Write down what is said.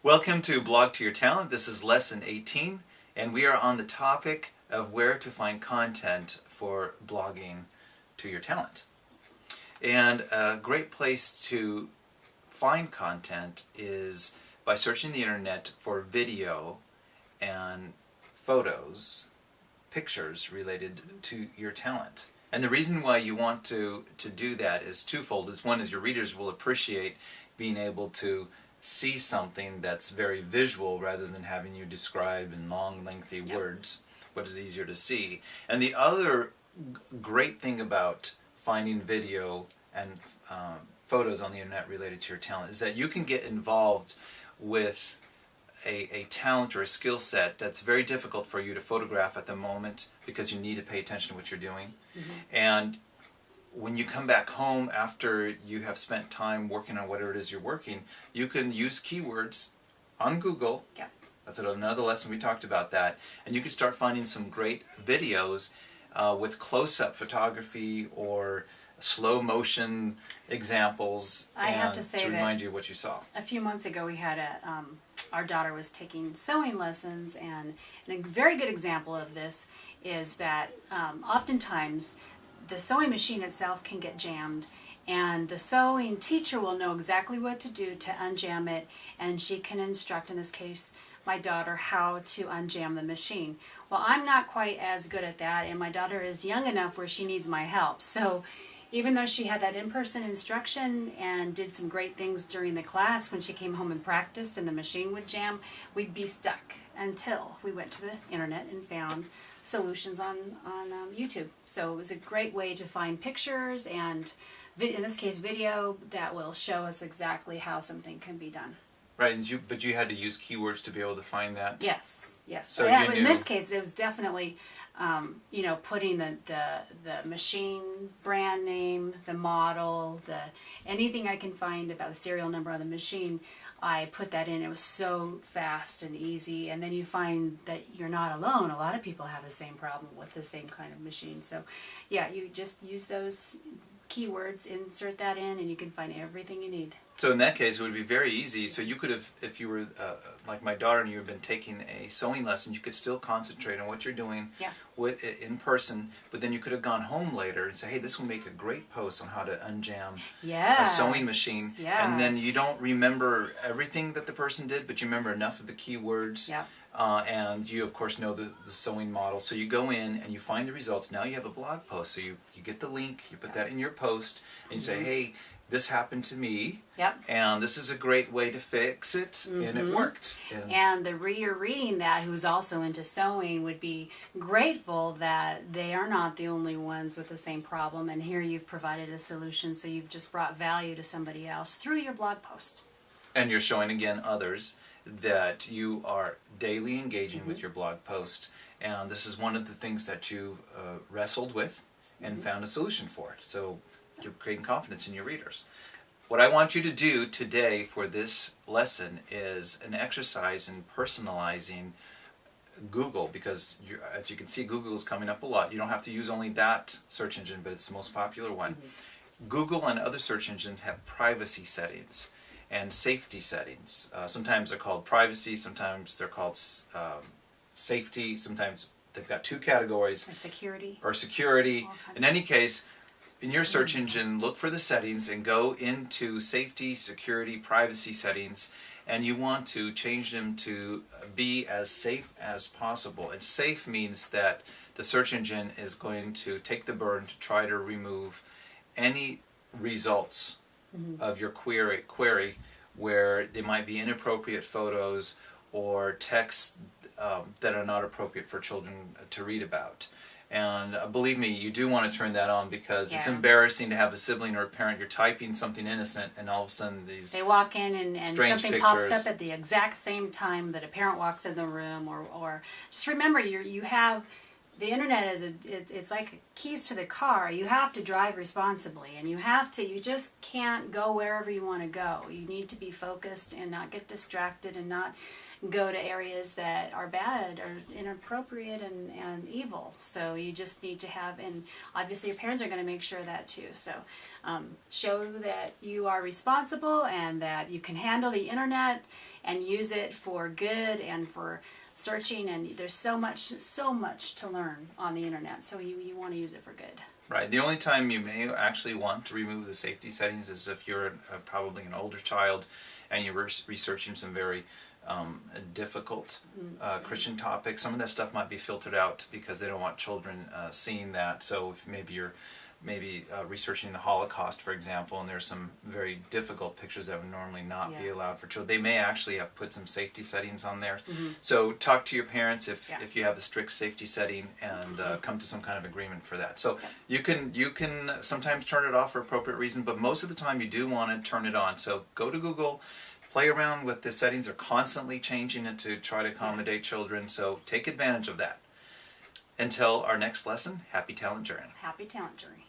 Welcome to Blog to Your Talent. This is lesson 18, and we are on the topic of where to find content for blogging to your talent. And a great place to find content is by searching the internet for video and photos, pictures related to your talent. And the reason why you want to do that is twofold. One is your readers will appreciate being able to see something that's very visual rather than having you describe in long, lengthy words what is easier to see. And the other great thing about finding video and photos on the internet related to your talent is that you can get involved with a talent or a skill set that's very difficult for you to photograph at the moment because you need to pay attention to what you're doing. And when you come back home after you have spent time working on whatever it is you're working, you can use keywords on Google. That's another lesson, we talked about that. And you can start finding some great videos with close-up photography or slow motion examples. I have to say to remind you of what you saw. A few months ago we had our daughter was taking sewing lessons, and a very good example of this is that oftentimes the sewing machine itself can get jammed, and the sewing teacher will know exactly what to do to unjam it, and she can instruct, in this case my daughter, how to unjam the machine. Well, I'm not quite as good at that, and my daughter is young enough where she needs my help. So even though she had that in-person instruction and did some great things during the class, when she came home and practiced and the machine would jam, we'd be stuck until we went to the internet and found solutions on YouTube. So it was a great way to find pictures and, in this case, video that will show us exactly how something can be done. Right, but you had to use keywords to be able to find that? Yes. So yeah, you knew. In this case, it was definitely, putting the machine brand name, the model, anything I can find about the serial number on the machine, I put that in. It was so fast and easy, and then you find that you're not alone. A lot of people have the same problem with the same kind of machine. So, yeah, you just use those keywords, insert that in, and you can find everything you need. So in that case, it would be very easy. So you could have, if you were like my daughter and you had been taking a sewing lesson, you could still concentrate on what you're doing in person, but then you could have gone home later and say, hey, this will make a great post on how to unjam a sewing machine. And then you don't remember everything that the person did, but you remember enough of the keywords. And you, of course, know the sewing model. So you go in and you find the results. Now you have a blog post. So you get the link, you put that in your post, and you say, hey, this happened to me, and this is a great way to fix it, and it worked. And the reader reading that, who's also into sewing, would be grateful that they are not the only ones with the same problem, and here you've provided a solution, so you've just brought value to somebody else through your blog post. And you're showing, again, others that you are daily engaging with your blog post, and this is one of the things that you wrestled with and found a solution for it. So you're creating confidence in your readers. What I want you to do today for this lesson is an exercise in personalizing Google, because as you can see, Google is coming up a lot. You don't have to use only that search engine, but it's the most popular one. Google and other search engines have privacy settings and safety settings. Sometimes they're called privacy, sometimes they're called safety, sometimes they've got two categories. Or security. In any case, in your search engine, look for the settings and go into safety, security, privacy settings, and you want to change them to be as safe as possible. And safe means that the search engine is going to take the burden to try to remove any results of your query where there might be inappropriate photos or texts that are not appropriate for children to read about. And believe me, you do want to turn that on, because it's embarrassing to have a sibling or a parent, you're typing something innocent and all of a sudden they walk in and something pictures pops up at the exact same time that a parent walks in the room, or just remember, you have the internet it's like keys to the car. You have to drive responsibly, and you just can't go wherever you want to go. You need to be focused and not get distracted and not go to areas that are bad or inappropriate and evil. So you just need to have, and obviously your parents are going to make sure of that too. So show that you are responsible and that you can handle the internet and use it for good and for searching, and there's so much to learn on the internet, so you want to use it for good. Right. The only time you may actually want to remove the safety settings is if you're probably an older child and you're researching some very difficult Christian topics. Some of that stuff might be filtered out because they don't want children seeing that. So if maybe you're researching the Holocaust, for example, and there's some very difficult pictures that would normally not be allowed for children, they may actually have put some safety settings on there. So talk to your parents if you have a strict safety setting, and come to some kind of agreement for that. So you can sometimes turn it off for appropriate reason, but most of the time you do want to turn it on. So go to Google, play around with the settings. They're constantly changing it to try to accommodate children, so take advantage of that. Until our next lesson, happy talent journey. Happy talent journey.